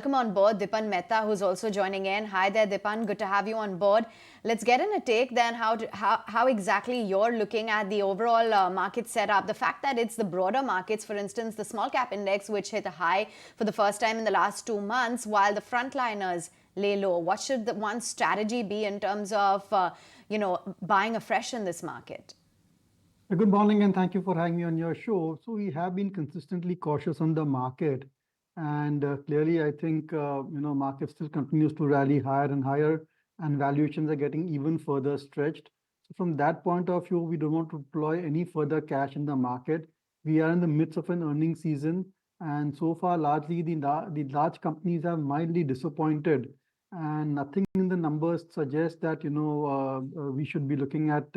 Welcome on board Dipan Mehta, who's also joining in. Hi there, Dipan. Good to have you on board. Let's get in a take then how exactly you're looking at the overall market setup. The fact that it's the broader markets, for instance, the small cap index, which hit a high for the first time in the last 2 months, while the frontliners lay low. What should the one's strategy be in terms of, buying afresh in this market? Good morning, and thank you for having me on your show. So we have been consistently cautious on the market, and clearly, I think market still continues to rally higher and higher, and valuations are getting even further stretched. So from that point of view, we don't want to deploy any further cash in the market. We are in the midst of an earnings season, and so far, largely the large companies have mildly disappointed, and nothing in the numbers suggests that we should be looking at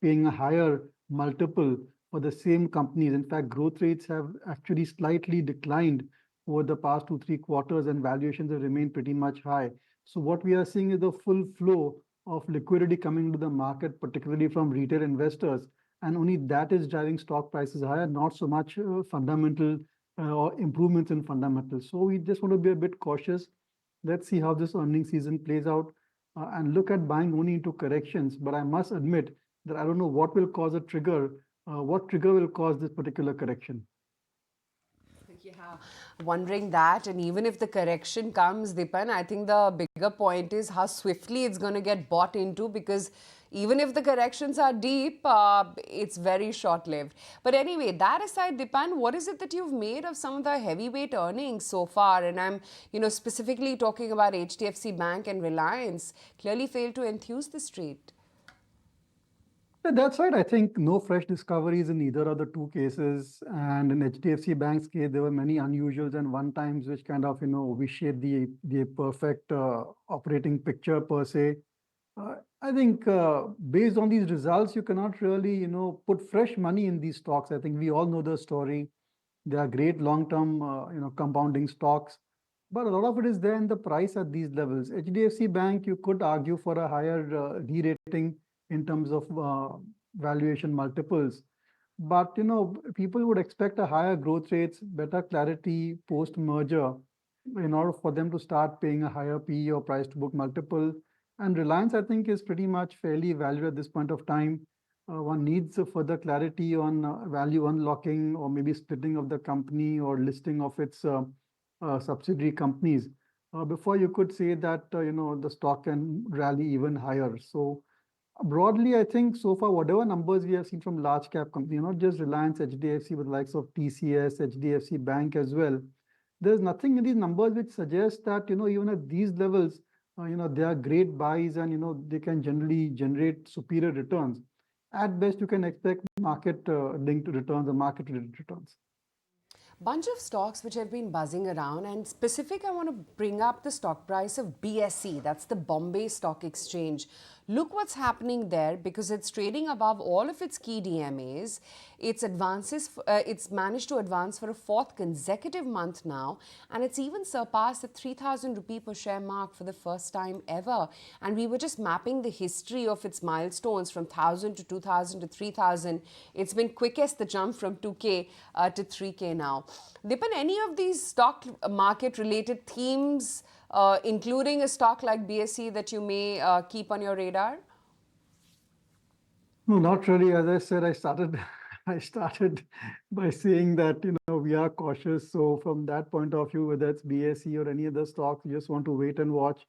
paying a higher multiple for the same companies. In fact, growth rates have actually slightly declined over the past 2, 3 quarters, and valuations have remained pretty much high. So what we are seeing is the full flow of liquidity coming into the market, particularly from retail investors, and only that is driving stock prices higher, not so much fundamental or improvements in fundamentals. So we just want to be a bit cautious. Let's see how this earnings season plays out and look at buying only into corrections. But I must admit that I don't know what will cause a trigger, what trigger will cause this particular correction. Yeah, wondering that. And even if the correction comes, Dipan, I think the bigger point is how swiftly it's going to get bought into, because even if the corrections are deep, it's very short-lived. But anyway, that aside, Dipan, what is it that you've made of some of the heavyweight earnings so far? And I'm, specifically talking about HDFC Bank and Reliance, clearly failed to enthuse the street. That's right. I think no fresh discoveries in either of the two cases. And in HDFC Bank's case, there were many unusuals and one-times which kind of, vitiate the perfect operating picture per se. I think based on these results, you cannot really, put fresh money in these stocks. I think we all know the story. They are great long-term, compounding stocks, but a lot of it is there in the price at these levels. HDFC Bank, you could argue for a higher re-rating in terms of valuation multiples. But people would expect a higher growth rates, better clarity post-merger in order for them to start paying a higher PE or price to book multiple. And Reliance, I think, is pretty much fairly valued at this point of time. One needs a further clarity on value unlocking or maybe splitting of the company or listing of its subsidiary companies before you could say that the stock can rally even higher. So broadly, I think so far, whatever numbers we have seen from large cap companies, not just Reliance, HDFC, but the likes of TCS, HDFC Bank as well, there's nothing in these numbers which suggests that, even at these levels, they are great buys and, they can generally generate superior returns. At best, you can expect market linked returns or market related returns. Bunch of stocks which have been buzzing around, and specific I want to bring up the stock price of BSE, that's the Bombay Stock Exchange. Look what's happening there, because it's trading above all of its key DMAs. It's managed to advance for a fourth consecutive month now, and it's even surpassed the 3,000 rupee per share mark for the first time ever. And we were just mapping the history of its milestones from 1,000 to 2,000 to 3,000. It's been quickest the jump from 2K to 3K now. Dipan, any of these stock market related themes, including a stock like BSE, that you may keep on your radar? No, not really. As I said, I started by saying that we are cautious. So from that point of view, whether it's BSE or any other stocks, you just want to wait and watch.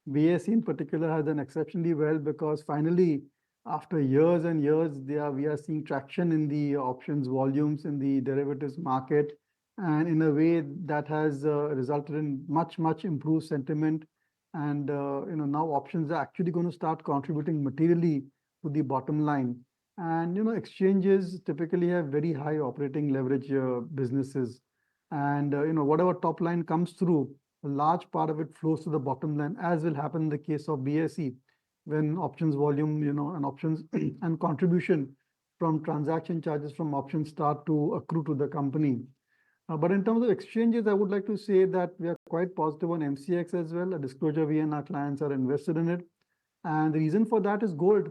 BSE in particular has done exceptionally well because finally, after years and years, we are seeing traction in the options volumes in the derivatives market. And in a way that has resulted in much improved sentiment. And now options are actually going to start contributing materially to the bottom line. And exchanges typically have very high operating leverage businesses. And whatever top line comes through, a large part of it flows to the bottom line, as will happen in the case of BSE, when options volume, and options and contribution from transaction charges from options start to accrue to the company. But in terms of exchanges, I would like to say that we are quite positive on MCX as well. A disclosure we and our clients are invested in it. And the reason for that is gold.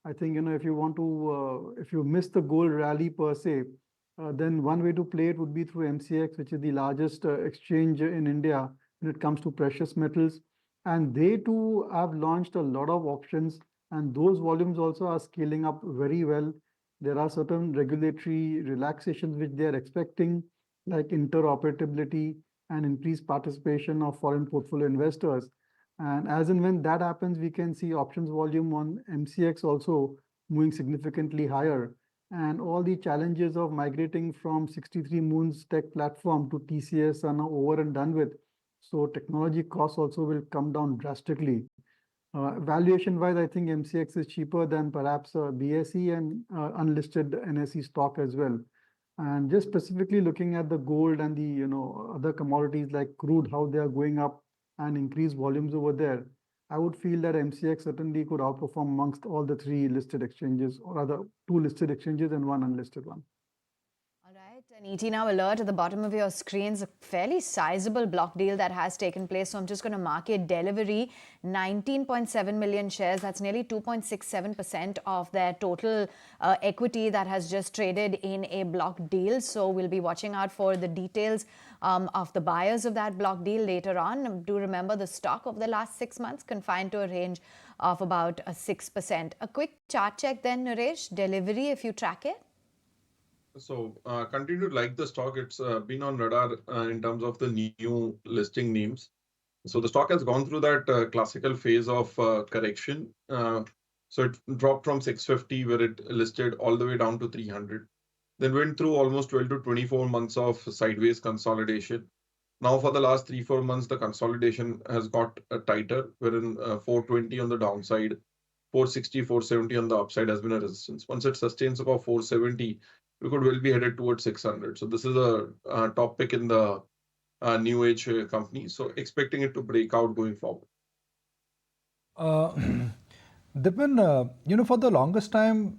I think, if you want to, if you miss the gold rally per se, then one way to play it would be through MCX, which is the largest exchange in India when it comes to precious metals. And they too have launched a lot of options, and those volumes also are scaling up very well. There are certain regulatory relaxations which they are expecting, like interoperability and increased participation of foreign portfolio investors. And as and when that happens, we can see options volume on MCX also moving significantly higher. And all the challenges of migrating from 63 Moons tech platform to TCS are now over and done with. So technology costs also will come down drastically. Valuation wise, I think MCX is cheaper than perhaps BSE and unlisted NSE stock as well. And just specifically looking at the gold and the other commodities like crude, how they are going up and increased volumes over there, I would feel that MCX certainly could outperform amongst all the three listed exchanges, or rather two listed exchanges and one unlisted one. All right, an ET Now alert at the bottom of your screen is a fairly sizable block deal that has taken place. So I'm just going to mark it. Delivery, 19.7 million shares. That's nearly 2.67% of their total equity that has just traded in a block deal. So we'll be watching out for the details of the buyers of that block deal later on. Do remember the stock of the last 6 months confined to a range of about 6%. A quick chart check then, Naresh. Delivery, if you track it. So continue to like the stock. It's been on radar in terms of the new listing names. So the stock has gone through that classical phase of correction. So it dropped from 650 where it listed all the way down to 300. Then went through almost 12 to 24 months of sideways consolidation. Now for the last 3-4 months, the consolidation has got tighter, wherein 420 on the downside, 460, 470 on the upside has been a resistance. Once it sustains above 470, we could well be headed towards 600. So this is a top pick in the new age company. So expecting it to break out going forward. Dipan, for the longest time,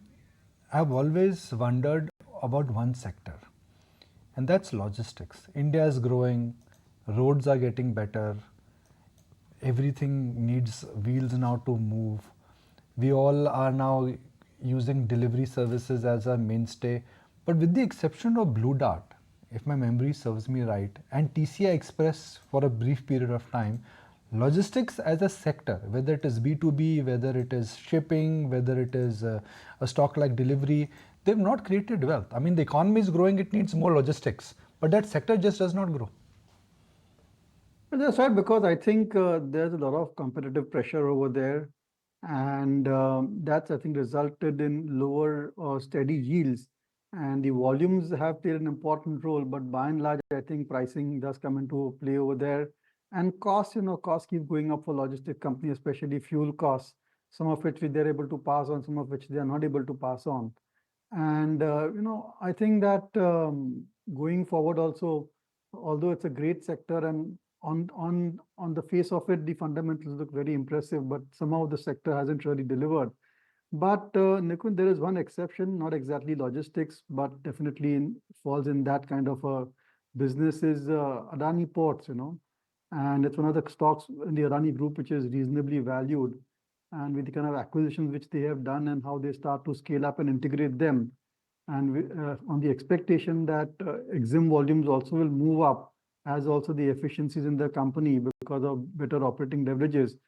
I've always wondered about one sector, and that's logistics. India is growing, roads are getting better, everything needs wheels now to move. We all are now using delivery services as our mainstay. But with the exception of Blue Dart, if my memory serves me right, and TCI Express for a brief period of time, logistics as a sector, whether it is B2B, whether it is shipping, whether it is a stock like delivery, they've not created wealth. I mean, the economy is growing, it needs more logistics, but that sector just does not grow. That's right, because I think there's a lot of competitive pressure over there. And that's, I think, resulted in lower steady yields. And the volumes have played an important role, but by and large, I think pricing does come into play over there. And costs, costs keep going up for logistic companies, especially fuel costs, some of which they're able to pass on, some of which they are not able to pass on. And, I think that going forward also, although it's a great sector and on the face of it, the fundamentals look very impressive, but somehow the sector hasn't really delivered. But Nikun, there is one exception, not exactly logistics, but definitely falls in that kind of a business is Adani Ports, and it's one of the stocks in the Adani group which is reasonably valued. And with the kind of acquisitions which they have done and how they start to scale up and integrate them, and on the expectation that EXIM volumes also will move up, as also the efficiencies in the company because of better operating leverages.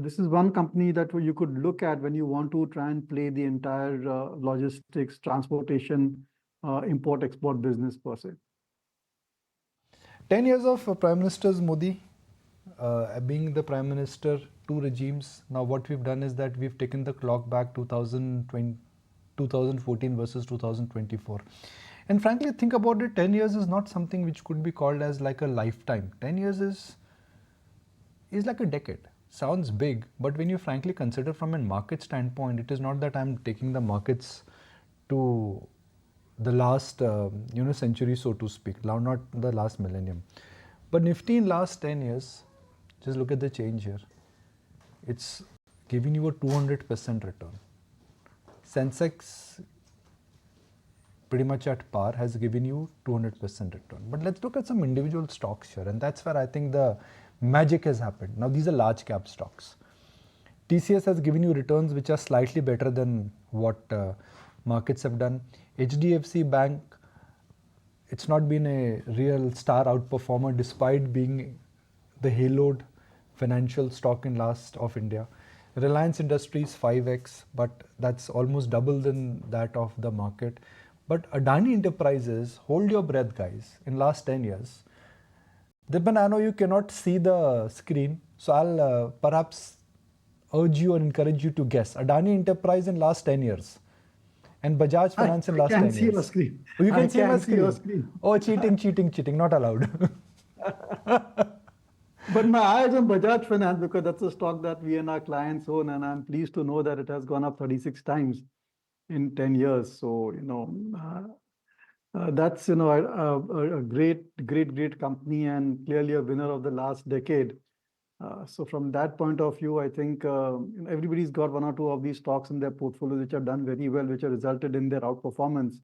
This is one company that you could look at when you want to try and play the entire logistics, transportation, import-export business per se. 10 years of Prime Minister Modi being the Prime Minister, two regimes. Now what we've done is that we've taken the clock back 2014 versus 2024. And frankly, think about it, 10 years is not something which could be called as like a lifetime. 10 years is like a decade. Sounds big, but when you frankly consider from a market standpoint, it is not that I'm taking the markets to the last century, so to speak, now not the last millennium. But Nifty in last 10 years, just look at the change here. It's giving you a 200% return. Sensex, pretty much at par, has given you 200% return. But let's look at some individual stocks here, and that's where I think the magic has happened. Now these are large cap stocks. TCS has given you returns which are slightly better than what markets have done. HDFC Bank, it's not been a real star outperformer despite being the haloed financial stock in last of India. Reliance Industries 5x, but that's almost double than that of the market. But Adani Enterprises, hold your breath, guys, in last 10 years. Dipan, I know you cannot see the screen, so I'll perhaps urge you or encourage you to guess. Adani Enterprise in last 10 years and Bajaj Finance in last 10 I can years. see your screen. Oh, you can I see my can see screen. your screen. Oh, cheating, not allowed. But my eyes on Bajaj Finance because that's a stock that we and our clients own, and I'm pleased to know that it has gone up 36 times in 10 years. So, that's, a great company and clearly a winner of the last decade. So from that point of view, I think everybody's got one or two of these stocks in their portfolio which have done very well, which have resulted in their outperformance.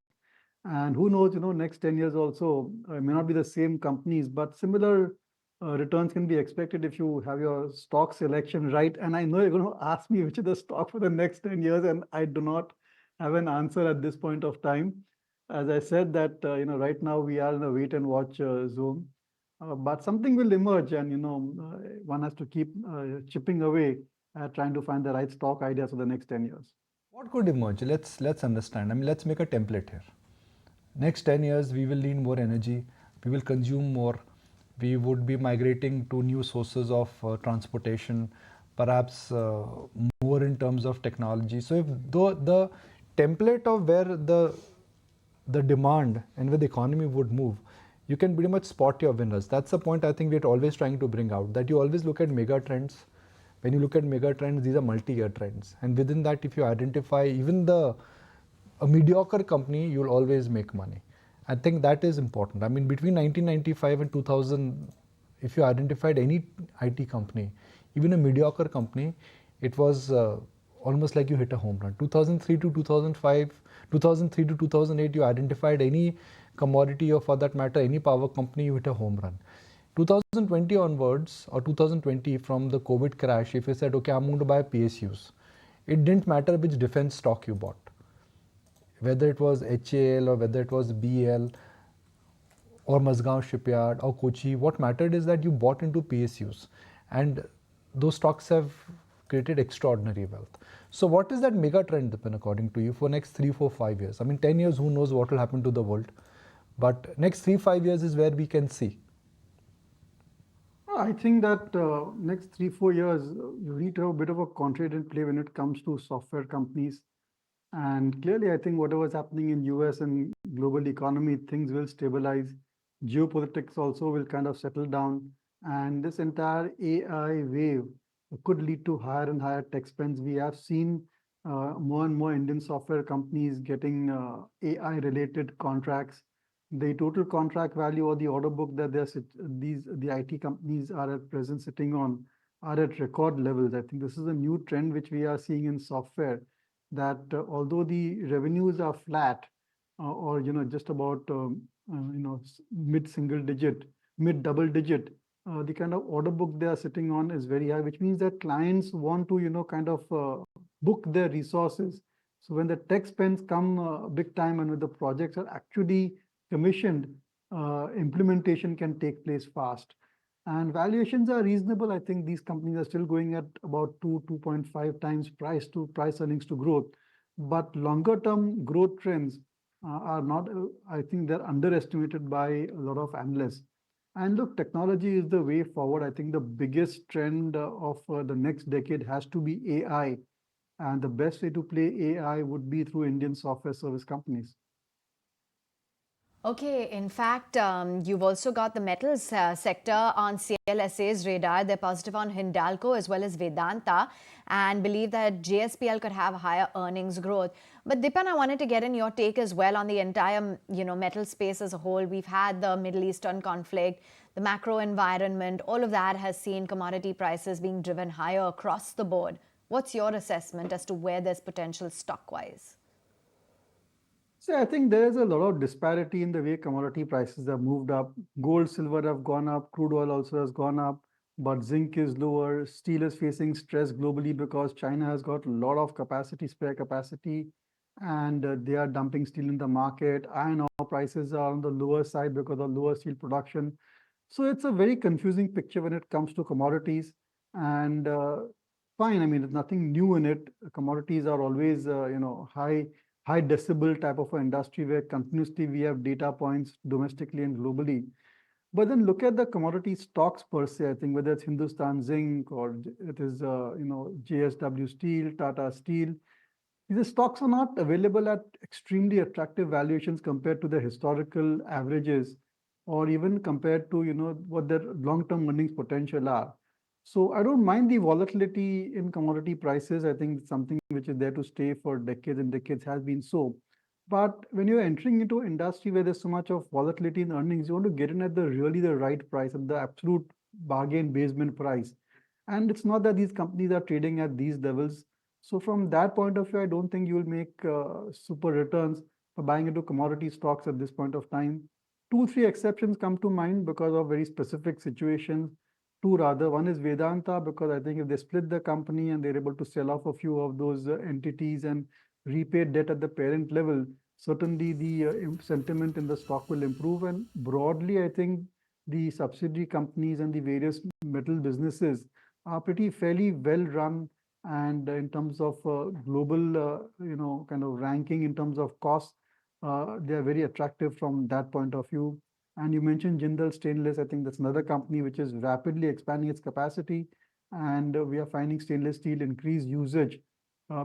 And who knows, next 10 years also may not be the same companies, but similar returns can be expected if you have your stock selection right. And I know you're going to ask me which is the stock for the next 10 years, and I do not have an answer at this point of time. As I said that, right now we are in a wait and watch zone. But something will emerge, and one has to keep chipping away at trying to find the right stock ideas for the next 10 years. What could emerge? Let's understand. I mean, let's make a template here. Next 10 years, we will need more energy. We will consume more. We would be migrating to new sources of transportation, perhaps more in terms of technology. So if the template of where the demand and where the economy would move, you can pretty much spot your winners. That's the point I think we're always trying to bring out, that you always look at mega trends. When you look at mega trends, these are multi-year trends. And within that, if you identify even a mediocre company, you'll always make money. I think that is important. I mean, between 1995 and 2000, if you identified any IT company, even a mediocre company, it was almost like you hit a home run. 2003 to 2005, 2003 to 2008, you identified any commodity or for that matter, any power company, you hit a home run. 2020 onwards or 2020 from the COVID crash, if you said, okay, I'm going to buy PSUs, it didn't matter which defense stock you bought, whether it was HAL or whether it was BL or Mazgaon Shipyard or Kochi. What mattered is that you bought into PSUs, and those stocks have created extraordinary wealth. So what is that mega trend, Dipan, according to you, for next 3, 4, 5 years? I mean, 10 years, who knows what will happen to the world? But next 3, 5 years is where we can see. I think that next 3, 4 years, you need to have a bit of a contrarian play when it comes to software companies. And clearly, I think whatever is happening in US and global economy, things will stabilize. Geopolitics also will kind of settle down. And this entire AI wave could lead to higher and higher tech spends. We have seen more and more Indian software companies getting AI-related contracts. The total contract value or the order book that the IT companies are at present sitting on are at record levels. I think this is a new trend which we are seeing in software, that although the revenues are flat or just about mid double digit, the kind of order book they are sitting on is very high, which means that clients want to kind of book their resources. So when the tech spends come big time and when the projects are actually commissioned, implementation can take place fast. And valuations are reasonable. I think these companies are still going at about 2.5 times price earnings to growth. But longer term growth trends are not, I think they're underestimated by a lot of analysts. And look, technology is the way forward. I think the biggest trend of the next decade has to be AI. And the best way to play AI would be through Indian software service companies. Okay, in fact, you've also got the metals sector on CLSA's radar. They're positive on Hindalco as well as Vedanta and believe that JSPL could have higher earnings growth. But Dipan, I wanted to get in your take as well on the entire, metal space as a whole. We've had the Middle Eastern conflict, the macro environment, all of that has seen commodity prices being driven higher across the board. What's your assessment as to where there's potential stock-wise? So I think there is a lot of disparity in the way commodity prices have moved up. Gold, silver have gone up, crude oil also has gone up, but zinc is lower. Steel is facing stress globally because China has got a lot of spare capacity, and they are dumping steel in the market. Iron ore prices are on the lower side because of lower steel production. So it's a very confusing picture when it comes to commodities. And fine, I mean, there's nothing new in it. Commodities are always, high decibel type of an industry where continuously we have data points domestically and globally. But then look at the commodity stocks per se. I think whether it's Hindustan Zinc or it is, JSW Steel, Tata Steel, these stocks are not available at extremely attractive valuations compared to the historical averages, or even compared to what their long-term earnings potential are. So I don't mind the volatility in commodity prices. I think it's something which is there to stay for decades and decades, has been so. But when you're entering into an industry where there's so much of volatility in earnings, you want to get in at the really the right price, at the absolute bargain basement price. And it's not that these companies are trading at these levels. So from that point of view, I don't think you will make super returns for buying into commodity stocks at this point of time. 2, 3 exceptions come to mind because of very specific situations. Two rather. One is Vedanta, because I think if they split the company and they're able to sell off a few of those entities and repay debt at the parent level, certainly the sentiment in the stock will improve. And broadly, I think the subsidiary companies and the various metal businesses are pretty fairly well run. And in terms of global, kind of ranking in terms of cost, they are very attractive from that point of view. And you mentioned Jindal Stainless. I think that's another company which is rapidly expanding its capacity. And we are finding stainless steel increased usage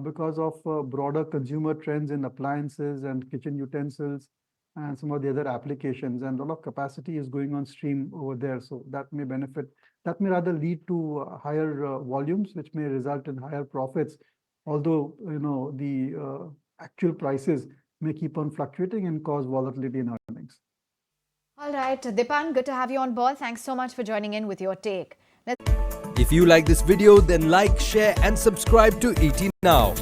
because of broader consumer trends in appliances and kitchen utensils and some of the other applications. And a lot of capacity is going on stream over there. So that may benefit, that may rather lead to higher volumes, which may result in higher profits. Although, the actual prices may keep on fluctuating and cause volatility in earnings. All right, Dipan, good to have you on board. Thanks so much for joining in with your take. If you like this video, then like, share and subscribe to ET Now.